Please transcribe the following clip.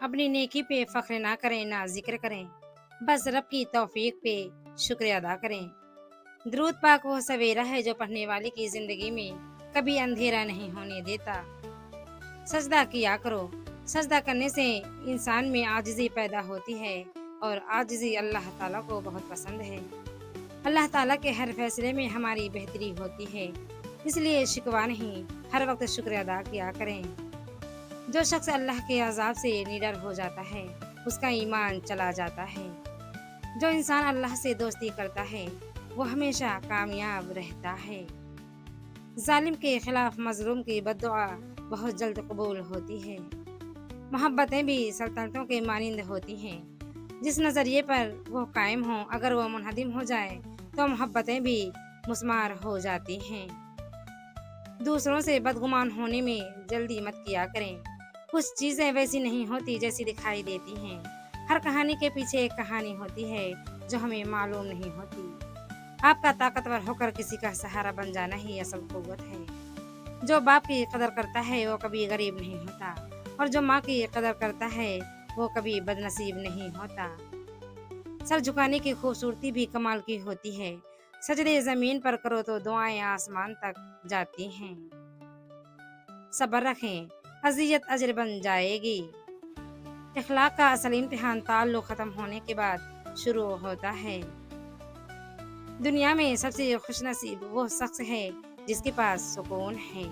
اپنی نیکی پہ فخر نہ کریں نہ ذکر کریں، بس رب کی توفیق پہ شکریہ ادا کریں۔ درود پاک وہ سویرا ہے جو پڑھنے والے کی زندگی میں کبھی اندھیرا نہیں ہونے دیتا۔ سجدہ کیا کرو، سجدہ کرنے سے انسان میں عاجزی پیدا ہوتی ہے، اور عاجزی اللہ تعالیٰ کو بہت پسند ہے۔ اللہ تعالیٰ کے ہر فیصلے میں ہماری بہتری ہوتی ہے، اس لیے شکوہ نہیں، ہر وقت شکر ادا کیا کریں۔ جو شخص اللہ کے عذاب سے نڈر ہو جاتا ہے، اس کا ایمان چلا جاتا ہے۔ جو انسان اللہ سے دوستی کرتا ہے وہ ہمیشہ کامیاب رہتا ہے۔ ظالم کے خلاف مظلوم کی بددعا بہت جلد قبول ہوتی ہے۔ محبتیں بھی سلطنتوں کے مانند ہوتی ہیں، جس نظریے پر وہ قائم ہوں اگر وہ منہدم ہو جائے تو محبتیں بھی مسمار ہو جاتی ہیں۔ دوسروں سے بدگمان ہونے میں جلدی مت کیا کریں، کچھ چیزیں ویسی نہیں ہوتی جیسی دکھائی دیتی ہیں۔ ہر کہانی کے پیچھے ایک کہانی ہوتی ہے جو ہمیں معلوم نہیں ہوتی۔ آپ کا طاقتور ہو کر کسی کا سہارا بن جانا ہی اصل قوت ہے۔ جو باپ کی قدر کرتا ہے وہ کبھی غریب نہیں ہوتا، اور جو ماں کی قدر کرتا ہے وہ کبھی بدنصیب نہیں ہوتا۔ سر جھکانے کی خوبصورتی بھی کمال کی ہوتی ہے، سجدے زمین پر کرو تو دعائیں آسمان تک جاتی ہیں۔ صبر رکھیں، اذیت اجر بن جائے گی۔ اخلاق کا اصل امتحان تعلق ختم ہونے کے بعد شروع ہوتا ہے۔ دنیا میں سب سے خوش نصیب وہ شخص ہے جس کے پاس سکون ہے۔